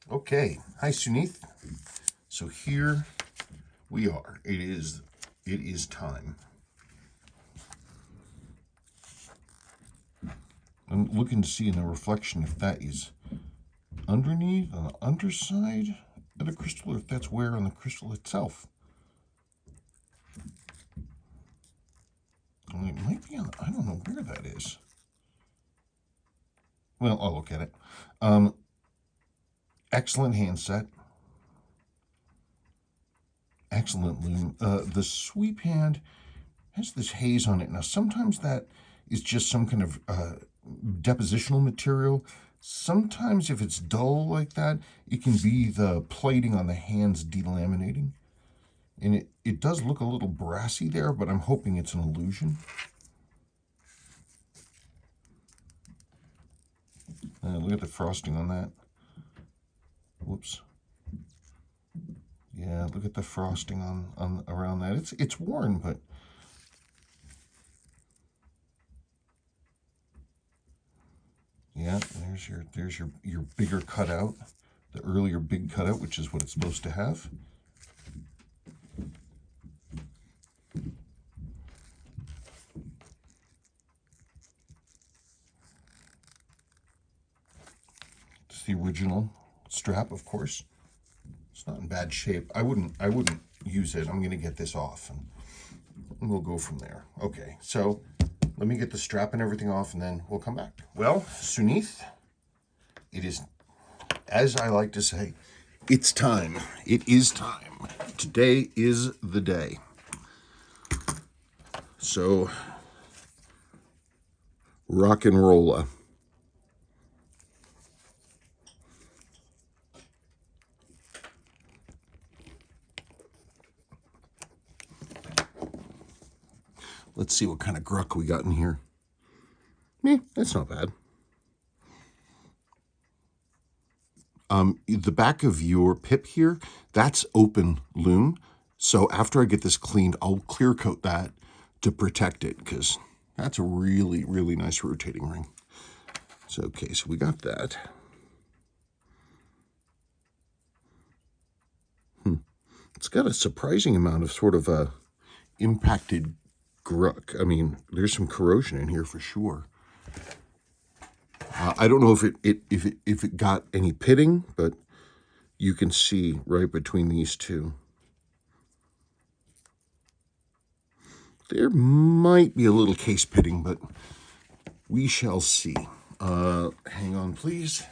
Okay, hi Sunith. So here we are. It is time. I'm looking to see in the reflection if that is underneath, on the underside of the crystal, or if that's where on the crystal itself. It might be on, I don't know where that is. Well, I'll look at it. Excellent handset. Excellent lume. The sweep hand has this haze on it. Now, sometimes that is just some kind of depositional material. Sometimes if it's dull like that, it can be the plating on the hands delaminating. And it does look a little brassy there, but I'm hoping it's an illusion. Look at the frosting on that. Whoops. Yeah, look at the frosting on around that. It's worn, but yeah, there's your bigger cutout, the earlier big cutout, which is what it's supposed to have. It's the original strap, of course. It's not in bad shape. I wouldn't use it. I'm going to get this off and we'll go from there. Okay, so let me get the strap and everything off and then we'll come back. Well, Sunith, it is, as I like to say, it's time. It is time. Today is the day. So, rock and rolla. Let's see what kind of gruck we got in here. That's not bad. The back of your pip here, that's open lume. So after I get this cleaned, I'll clear coat that to protect it because that's a really, really nice rotating ring. So, okay, so we got that. It's got a surprising amount of sort of a impacted gruck. I mean, there's some corrosion in here for sure. I don't know if it got any pitting, but you can see right between these two. There might be a little case pitting, but we shall see. Hang on, please.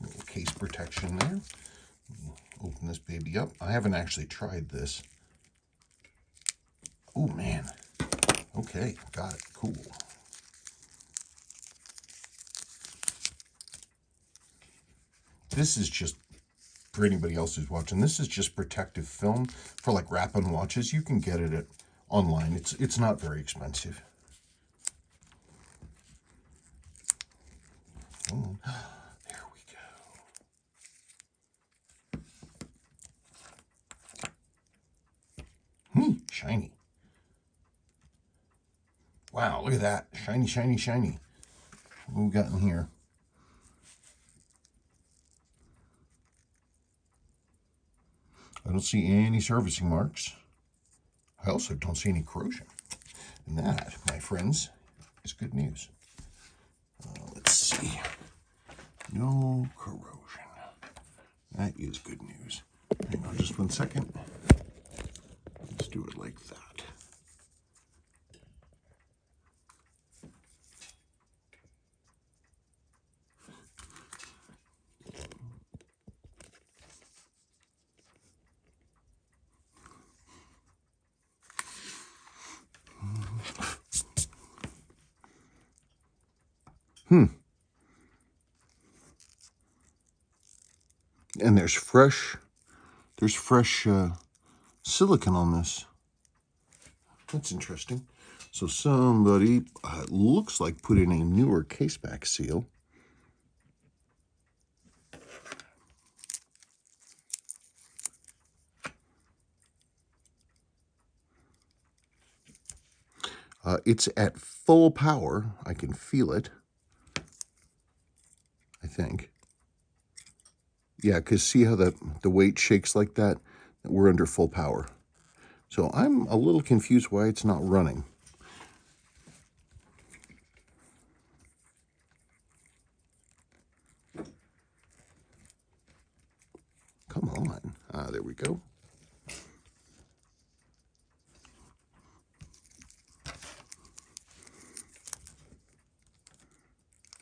Little case protection there. Open this baby up. I haven't actually tried this. Oh, man. Okay, got it. Cool. This is just, for anybody else who's watching, this is just protective film for like wrap-on watches. You can get it online. It's not very expensive. Oh, there we go. Shiny. Wow, look at that. Shiny, shiny, shiny. What we got in here? I don't see any servicing marks. I also don't see any corrosion. And that, my friends, is good news. Let's see. No corrosion. That is good news. Hang on just 1 second. Let's do it like that. And there's fresh silicone on this. That's interesting. So somebody looks like put in a newer caseback seal. It's at full power. I can feel it, I think. Yeah, because see how the weight shakes like that? We're under full power. So I'm a little confused why it's not running. Come on. There we go.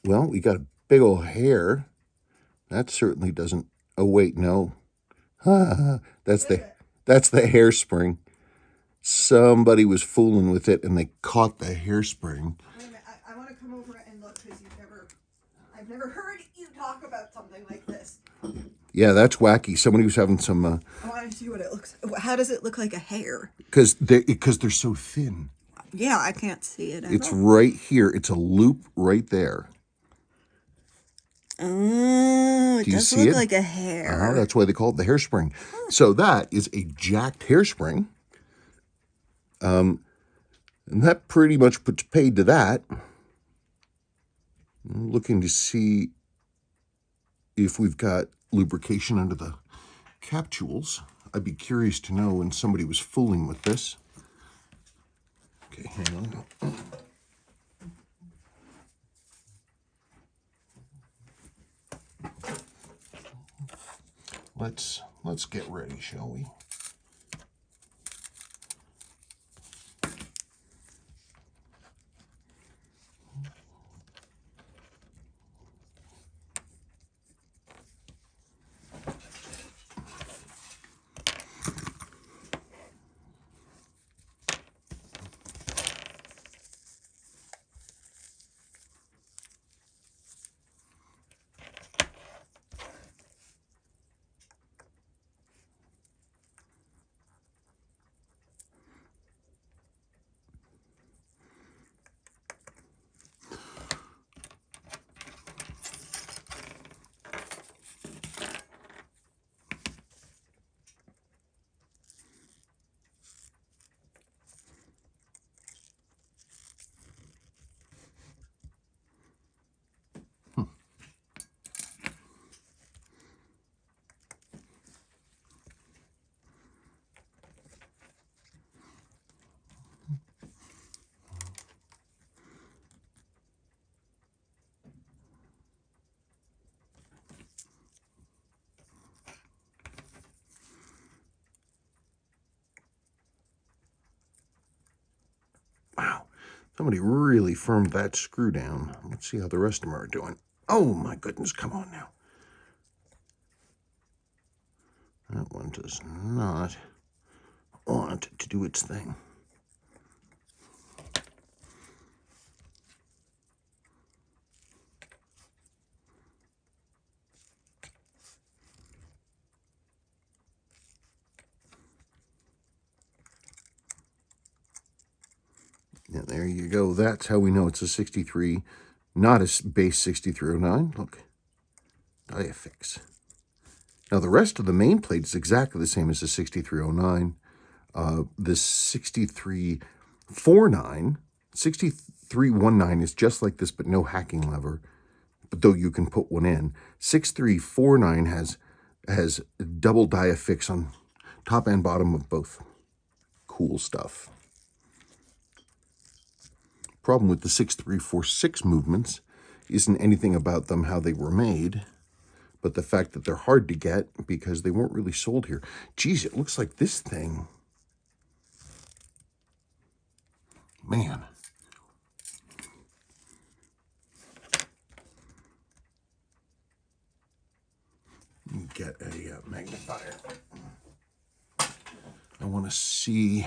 Well, we got a big old hair. That certainly doesn't... Oh, wait, no. That's the hairspring. Somebody was fooling with it, and they caught the hairspring. Wait a minute, I want to come over and look, because I've never heard you talk about something like this. Yeah, that's wacky. Somebody was having some... I want to see what it looks... How does it look like a hair? Because they're so thin. Yeah, I can't see it at It's all. right here. It's a loop right there. Oh, it does look like a hair. That's why they call it the hairspring. So that is a jacked hairspring. And that pretty much puts paid to that. I'm looking to see if we've got lubrication under the capsules. I'd be curious to know when somebody was fooling with this. Okay, hang on. Let's get ready, shall we? Wow, somebody really firmed that screw down. Let's see how the rest of them are doing. Oh my goodness, come on now. That one does not want to do its thing. And there you go. That's how we know it's a 63, not a base 6309. Look, diafix. Now the rest of the main plate is exactly the same as the 6309. The 6349, 6319 is just like this, but no hacking lever. But though you can put one in. 6349 has double diafix on top and bottom of both. Cool stuff. Problem with the 6346 movements isn't anything about them how they were made, but the fact that they're hard to get because they weren't really sold here. Geez, it looks like this thing. Man. Get a magnifier. I want to see.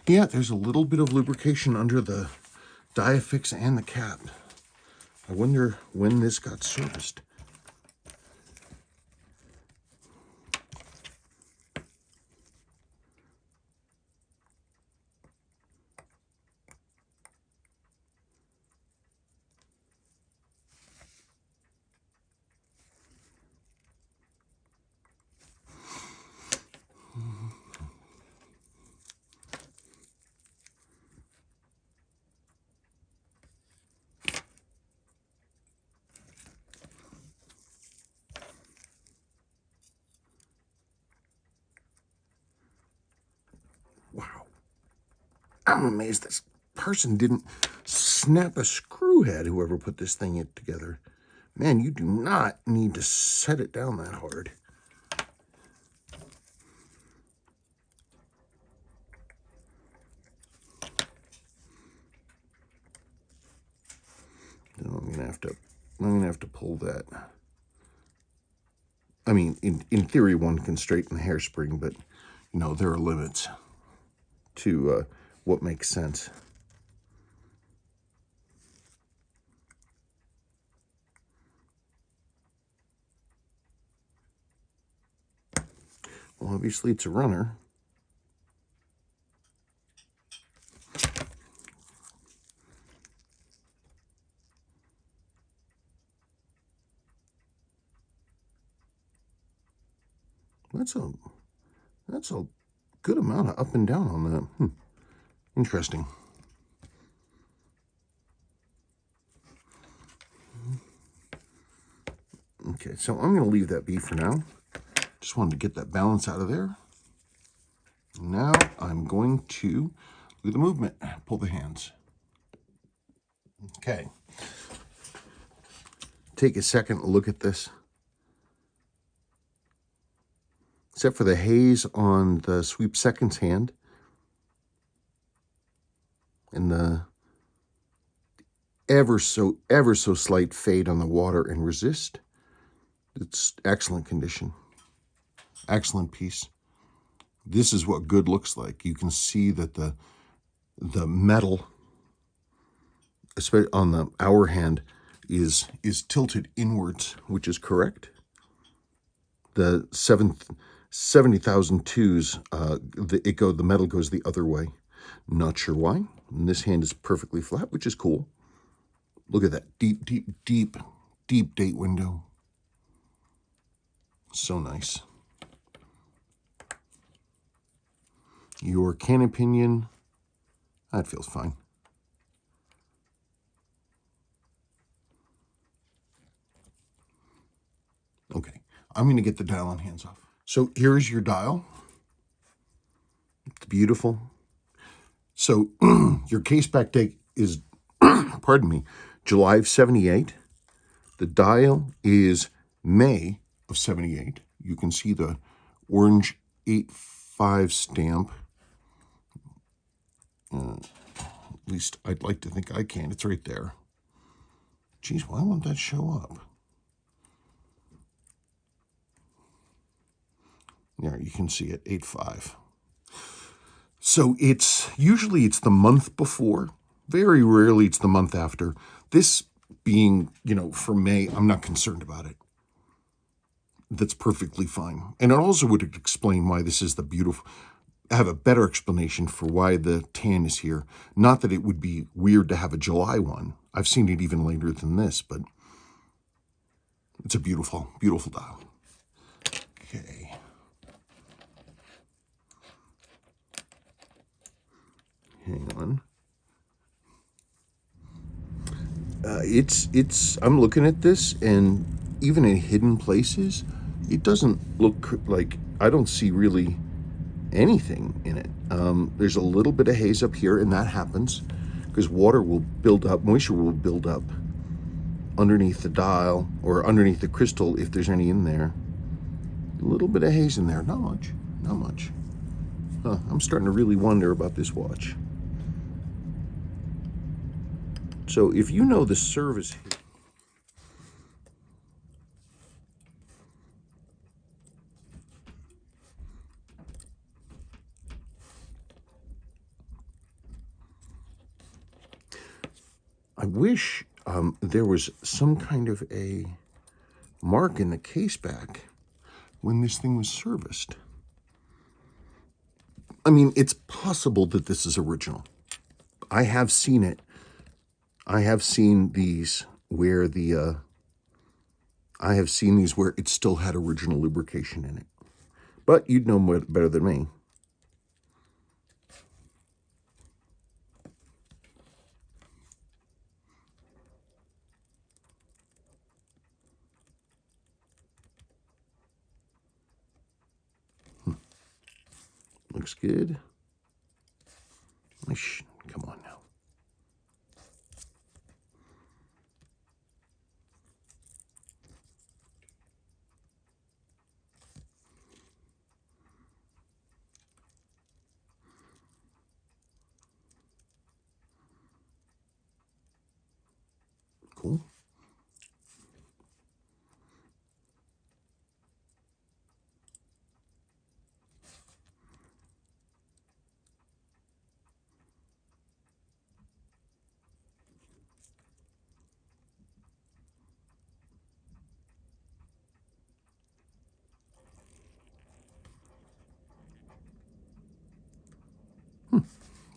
Yeah, there's a little bit of lubrication under the diaffix and the cap. I wonder when this got serviced. Wow. I'm amazed this person didn't snap a screw head, whoever put this thing together. Man, you do not need to set it down that hard. No, I'm gonna have to pull that. I mean, in theory, one can straighten the hairspring, but you know, there are limits to what makes sense. Well, obviously it's a runner. That's a good amount of up and down on that. Interesting. Okay, so I'm going to leave that be for now. Just wanted to get that balance out of there. Now I'm going to look at the movement. Pull the hands. Okay. Take a second look at this. Except for the haze on the sweep seconds hand and the ever so slight fade on the water and resist. It's excellent condition. Excellent piece. This is what good looks like. You can see that the metal, especially on the hour hand, is tilted inwards, which is correct. The 70,002s, the metal goes the other way. Not sure why. And this hand is perfectly flat, which is cool. Look at that deep date window. So nice. Your cannon pinion, that feels fine. Okay, I'm going to get the dial on hands off. So here's your dial. It's beautiful. So your case back date is, pardon me, July of 78. The dial is May of 78. You can see the orange 85 stamp. At least I'd like to think I can. It's right there. Geez, why won't that show up? There, you can see it, 85. So usually it's the month before. Very rarely it's the month after. This being, for May, I'm not concerned about it. That's perfectly fine. And it also would explain why this is I have a better explanation for why the tan is here. Not that it would be weird to have a July one. I've seen it even later than this, but it's a beautiful, beautiful dial. Okay. Hang on. I'm looking at this, and even in hidden places, it doesn't look like, I don't see really anything in it. There's a little bit of haze up here, and that happens because water will build up, moisture will build up underneath the dial or underneath the crystal if there's any in there. A little bit of haze in there, not much. I'm starting to really wonder about this watch. So if you know the service, wish there was some kind of a mark in the case back when this thing was serviced. I mean, it's possible that this is original. I have seen it. I have seen these where it still had original lubrication in it. But you'd know better than me. Looks good. Come on now. Cool.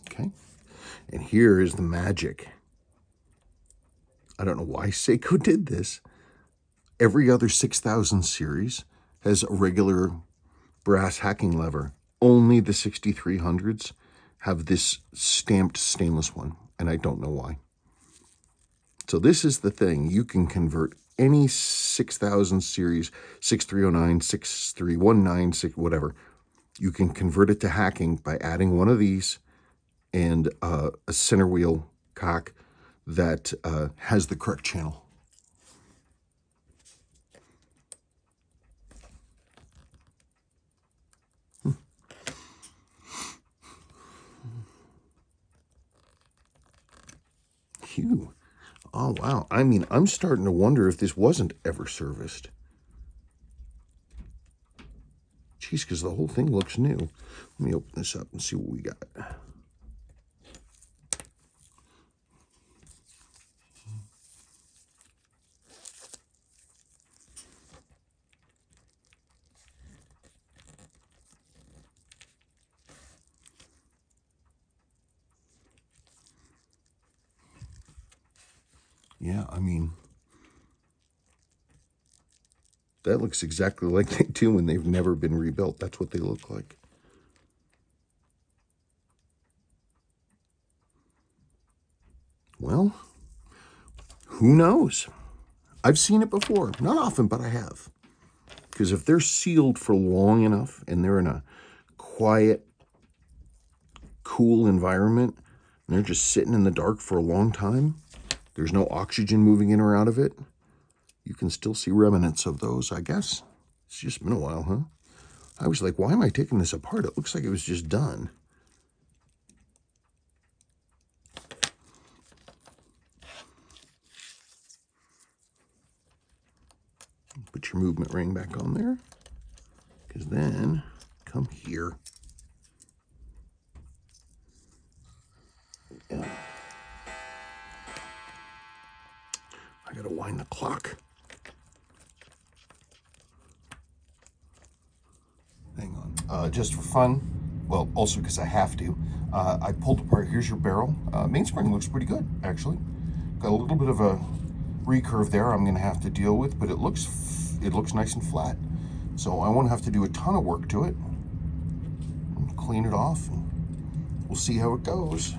Okay. And here is the magic. I don't know why Seiko did this. Every other 6000 series has a regular brass hacking lever. Only the 6300s have this stamped stainless one, and I don't know why. So this is the thing. You can convert any 6000 series, 6309, 6319, whatever. You can convert it to hacking by adding one of these and a center wheel cock that has the correct channel. Phew. Oh, wow. I mean, I'm starting to wonder if this wasn't ever serviced. Jeez, because the whole thing looks new. Let me open this up and see what we got. Yeah, I mean, that looks exactly like they do when they've never been rebuilt. That's what they look like. Well, who knows? I've seen it before. Not often, but I have. Because if they're sealed for long enough and they're in a quiet, cool environment, and they're just sitting in the dark for a long time, there's no oxygen moving in or out of it, you can still see remnants of those, I guess. It's just been a while, huh? I was like, why am I taking this apart? It looks like it was just done. Put your movement ring back on there, because then come here. Yeah. I gotta wind the clock. Hang on. Just for fun, well, also because I have to, I pulled apart. Here's your barrel. Mainspring looks pretty good, actually. Got a little bit of a recurve there I'm going to have to deal with, but it looks nice and flat. So I won't have to do a ton of work to it. Clean it off, and we'll see how it goes.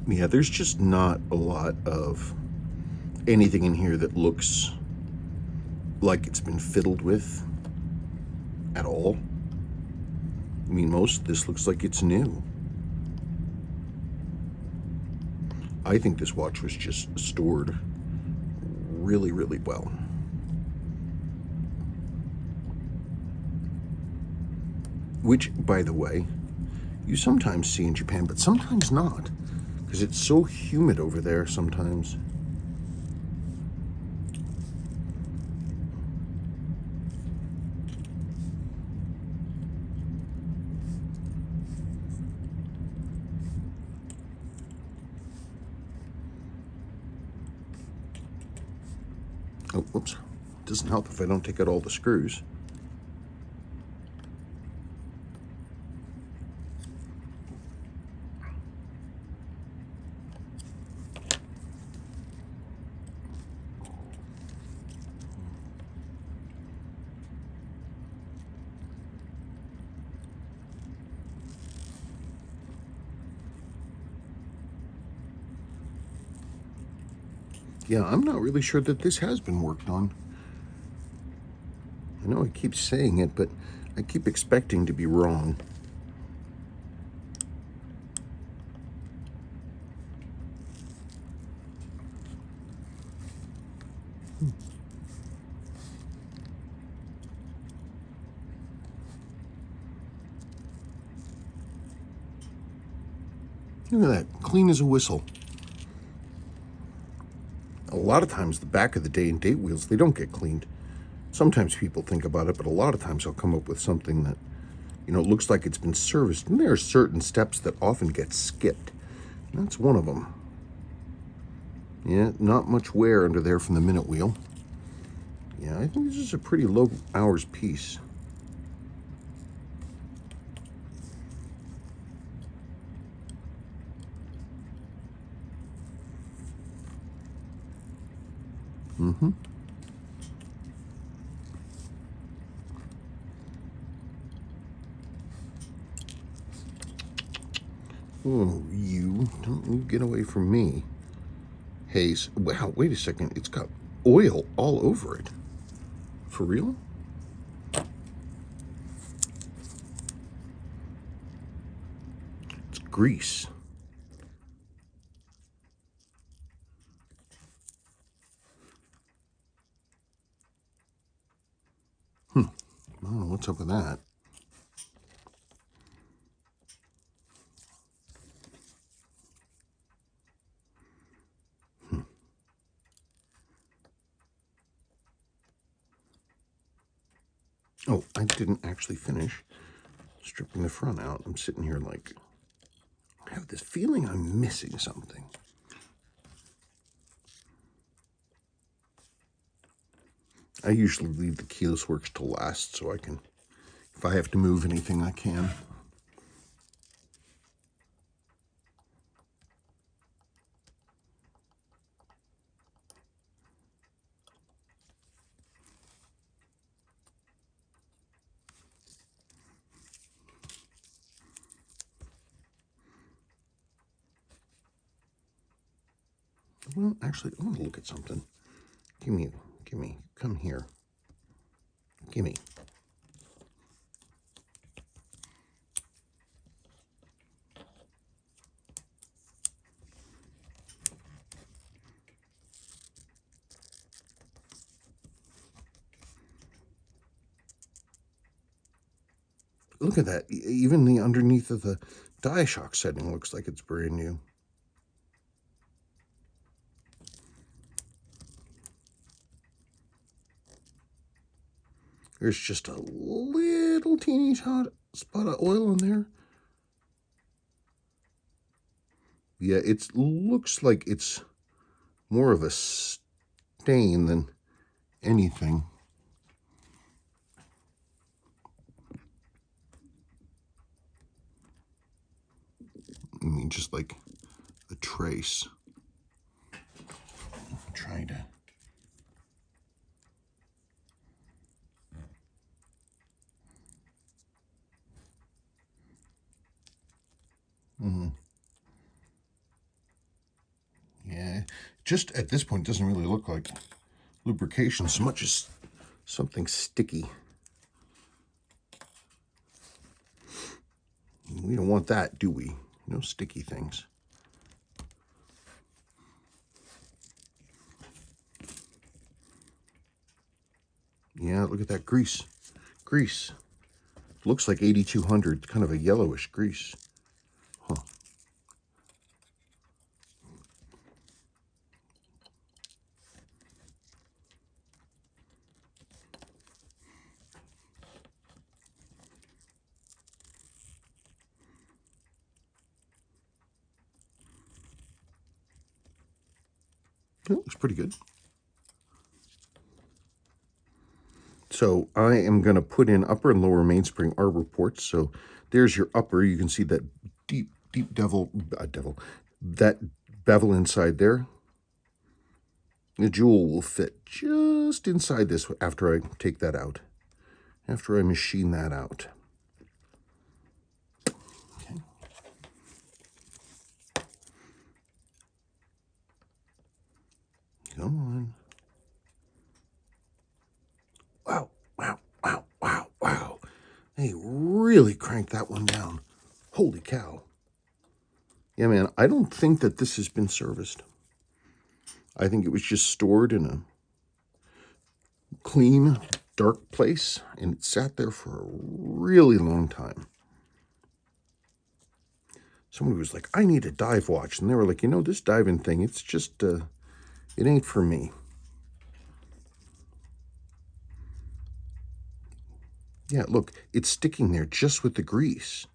Yeah, there's just not a lot of anything in here that looks like it's been fiddled with at all. I mean, most of this looks like it's new. I think this watch was just stored really, really well. Which, by the way, you sometimes see in Japan, but sometimes not, because it's so humid over there sometimes. Oh, whoops. Doesn't help if I don't take out all the screws. Yeah, I'm not really sure that this has been worked on. I know I keep saying it, but I keep expecting to be wrong. Look at that, clean as a whistle. A lot of times the back of the day and date wheels, they don't get cleaned. Sometimes people think about it, but a lot of times I'll come up with something that, you know, it looks like it's been serviced. And there are certain steps that often get skipped. And that's one of them. Yeah, not much wear under there from the minute wheel. Yeah, I think this is a pretty low hours piece. Mm-hmm. Oh, you don't get away from me. Hey, wow, wait a second. It's got oil all over it. For real? It's grease. I don't know what's up with that. Oh, I didn't actually finish stripping the front out. I'm sitting here like, I have this feeling I'm missing something. I usually leave the keyless works to last so I can, if I have to move anything, I can. Well, actually, I want to look at something. Gimme, come here. Gimme. Look at that. Even the underneath of the die shock setting looks like it's brand new. There's just a little teeny spot of oil in there. Yeah, it looks like it's more of a stain than anything. I mean, just like a trace. I'm trying to. Yeah, just at this point, it doesn't really look like lubrication so much as something sticky. We don't want that, do we? No sticky things. Yeah, look at that grease. Grease. Looks like 8200, kind of a yellowish grease. Huh. It looks pretty good. So I am going to put in upper and lower mainspring arbor ports. So there's your upper. You can see that deep that bevel inside there. The jewel will fit just inside this after I take that out, after I machine that out. Okay. Come on. Wow, wow, wow, wow, wow. They really cranked that one down. Holy cow. Yeah, man, I don't think that this has been serviced. I think it was just stored in a clean, dark place, and it sat there for a really long time. Somebody was like, I need a dive watch. And they were like, you know, this diving thing, it's just, it ain't for me. Yeah, look, it's sticking there just with the grease.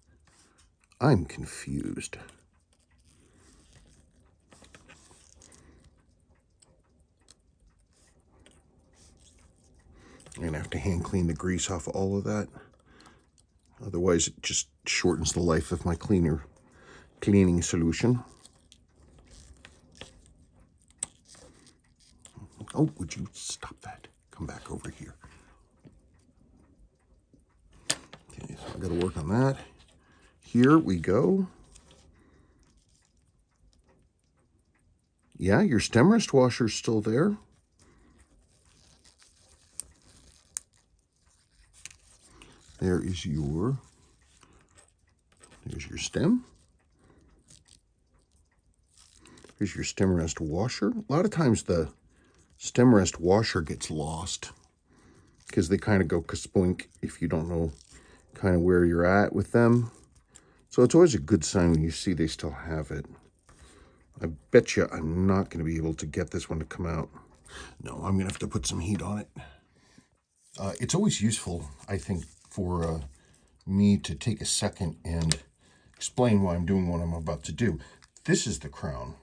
I'm confused. I'm going to have to hand clean the grease off all of that. Otherwise, it just shortens the life of my cleaning solution. Oh, would you stop that? Come back over here. Okay, so I got to work on that. Here we go. Yeah, your stem rest washer's still there. There's your stem. Here's your stem rest washer. A lot of times the stem rest washer gets lost because they kind of go kaspoink if you don't know kind of where you're at with them. So it's always a good sign when you see they still have it. I bet you I'm not going to be able to get this one to come out. No, I'm going to have to put some heat on it. It's always useful, I think, for me to take a second and explain why I'm doing what I'm about to do. This is the crown.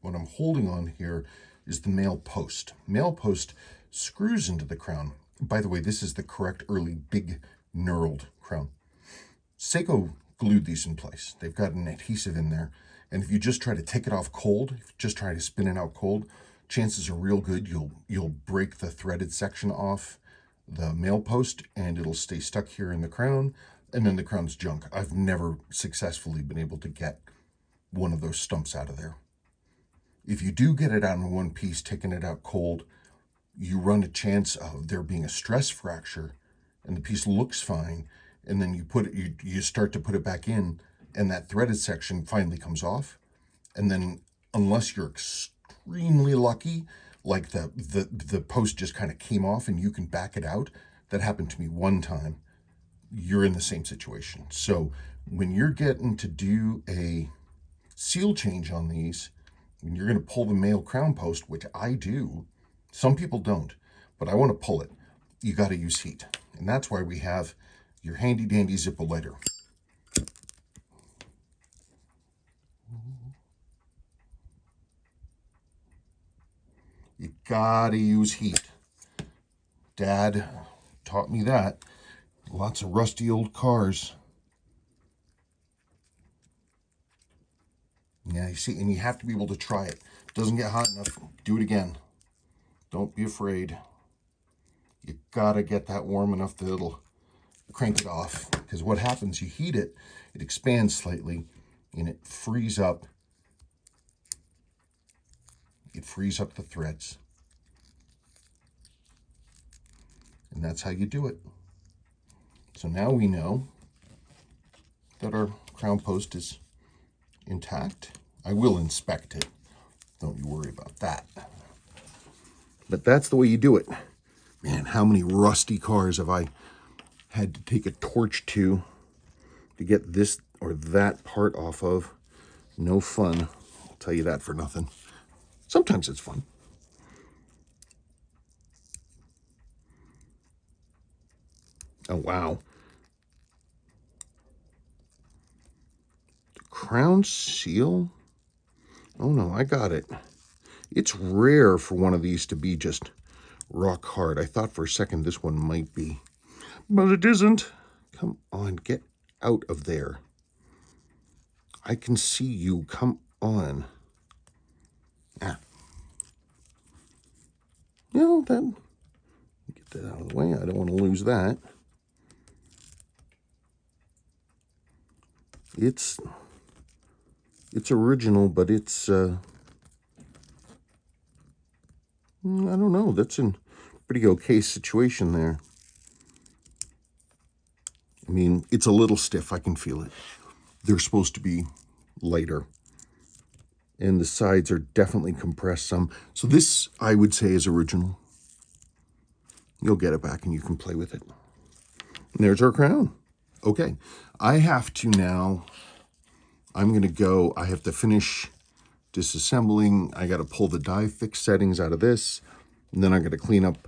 What I'm holding on here is the male post. Male post screws into the crown. By the way, this is the correct early big knurled crown. Seiko glued these in place. They've got an adhesive in there. And if you just try to take it off cold, if you just try to spin it out cold, chances are real good you'll break the threaded section off the male post and it'll stay stuck here in the crown, and then the crown's junk. I've never successfully been able to get one of those stumps out of there. If you do get it out in one piece, taking it out cold, you run a chance of there being a stress fracture and the piece looks fine, and then you start to put it back in and that threaded section finally comes off, and then unless you're extremely lucky, like the post just kind of came off and you can back it out. That happened to me one time. You're in the same situation. So when you're getting to do a seal change on these, when you're going to pull the male crown post, which I do, some people don't, but I want to pull it, you got to use heat. And that's why we have your handy dandy Zippo lighter. You gotta use heat. Dad taught me that. Lots of rusty old cars. Yeah, you see, and you have to be able to try it. Doesn't get hot enough, do it again. Don't be afraid. You gotta get that warm enough that it'll crank it off. Because what happens, you heat it, it expands slightly, and it frees up. It frees up the threads. And that's how you do it. So now we know that our crown post is intact. I will inspect it. Don't you worry about that. But that's the way you do it. Man, how many rusty cars have I had to take a torch to get this or that part off of? No fun. I'll tell you that for nothing. Sometimes it's fun. Oh, wow. The crown seal? Oh, no, I got it. It's rare for one of these to be just rock hard. I thought for a second this one might be, but it isn't. Come on, get out of there. I can see you. Come on. Ah. No, then get that out of the way. I don't want to lose that. It's original, but it's I don't know. That's in pretty okay situation there. I mean, it's a little stiff. I can feel it. They're supposed to be lighter. And the sides are definitely compressed some. So this, I would say, is original. You'll get it back and you can play with it. And there's our crown. Okay, I have to now, I'm going to go, I have to finish disassembling. I got to pull the die fix settings out of this. And then I got to clean up,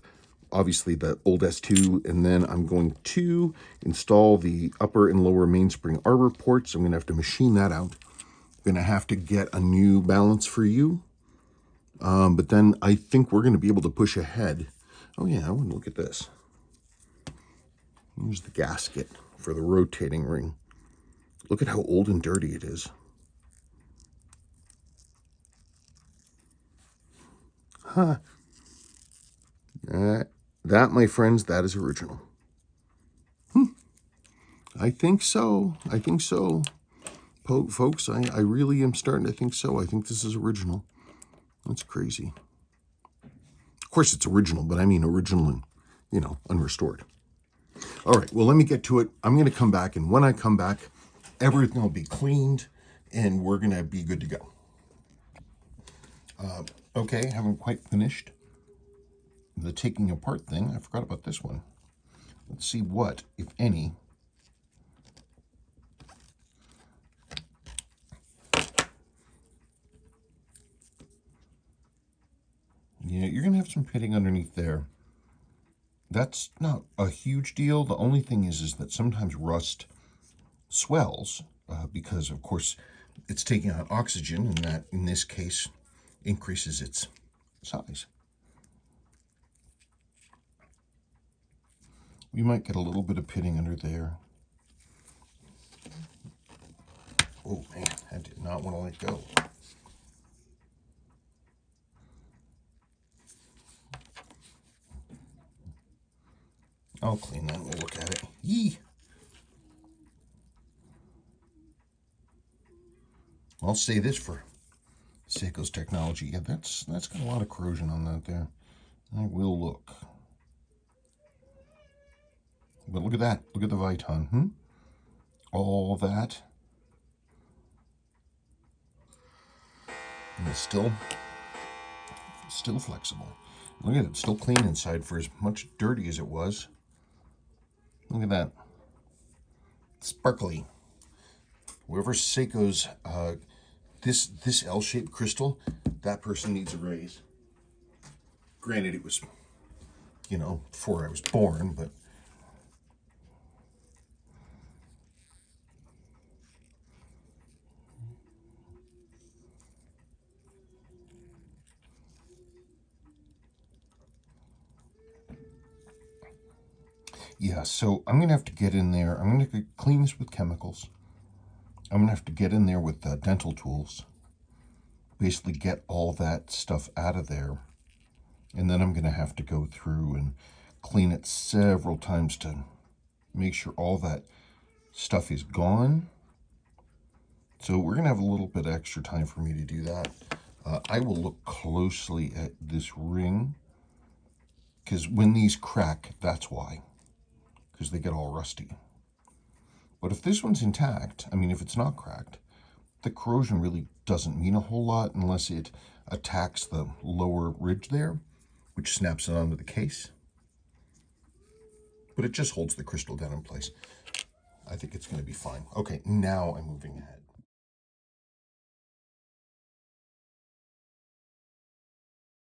obviously, the old S2. And then I'm going to install the upper and lower mainspring arbor ports. I'm going to have to machine that out. I'm going to have to get a new balance for you. But then I think we're going to be able to push ahead. Oh yeah, I want to look at this. Here's the gasket for the rotating ring. Look at how old and dirty it is. Huh. That, my friends, that is original. I think so. I think so. Folks, I really am starting to think so. I think this is original. That's crazy. Of course it's original, but I mean original and, you know, unrestored. All right, well, let me get to it. I'm going to come back, and when I come back, everything will be cleaned, and we're going to be good to go. Okay, haven't quite finished the taking apart thing. I forgot about this one. Let's see what, if any, yeah, you're going to have some pitting underneath there. That's not a huge deal. The only thing is that sometimes rust swells because, of course, it's taking on oxygen, and that, in this case, increases its size. We might get a little bit of pitting under there. Oh, man, I did not want to let go. I'll clean that and we'll look at it. Yee! I'll say this for Seiko's technology. Yeah, that's got a lot of corrosion on that there. I will look. But look at that. Look at the Viton. All that. And it's still flexible. Look at it. It's still clean inside for as much dirty as it was. Look at that. Sparkly. Whoever Seiko's this L-shaped crystal, that person needs a raise. Granted, it was, you know, before I was born, but yeah, so I'm going to have to get in there. I'm going to clean this with chemicals. I'm going to have to get in there with dental tools. Basically get all that stuff out of there. And then I'm going to have to go through and clean it several times to make sure all that stuff is gone. So we're going to have a little bit extra time for me to do that. I will look closely at this ring, because when these crack, that's why. Because they get all rusty. But if this one's intact, I mean, if it's not cracked, the corrosion really doesn't mean a whole lot unless it attacks the lower ridge there, which snaps it onto the case. But it just holds the crystal down in place. I think it's going to be fine. Okay, now I'm moving ahead.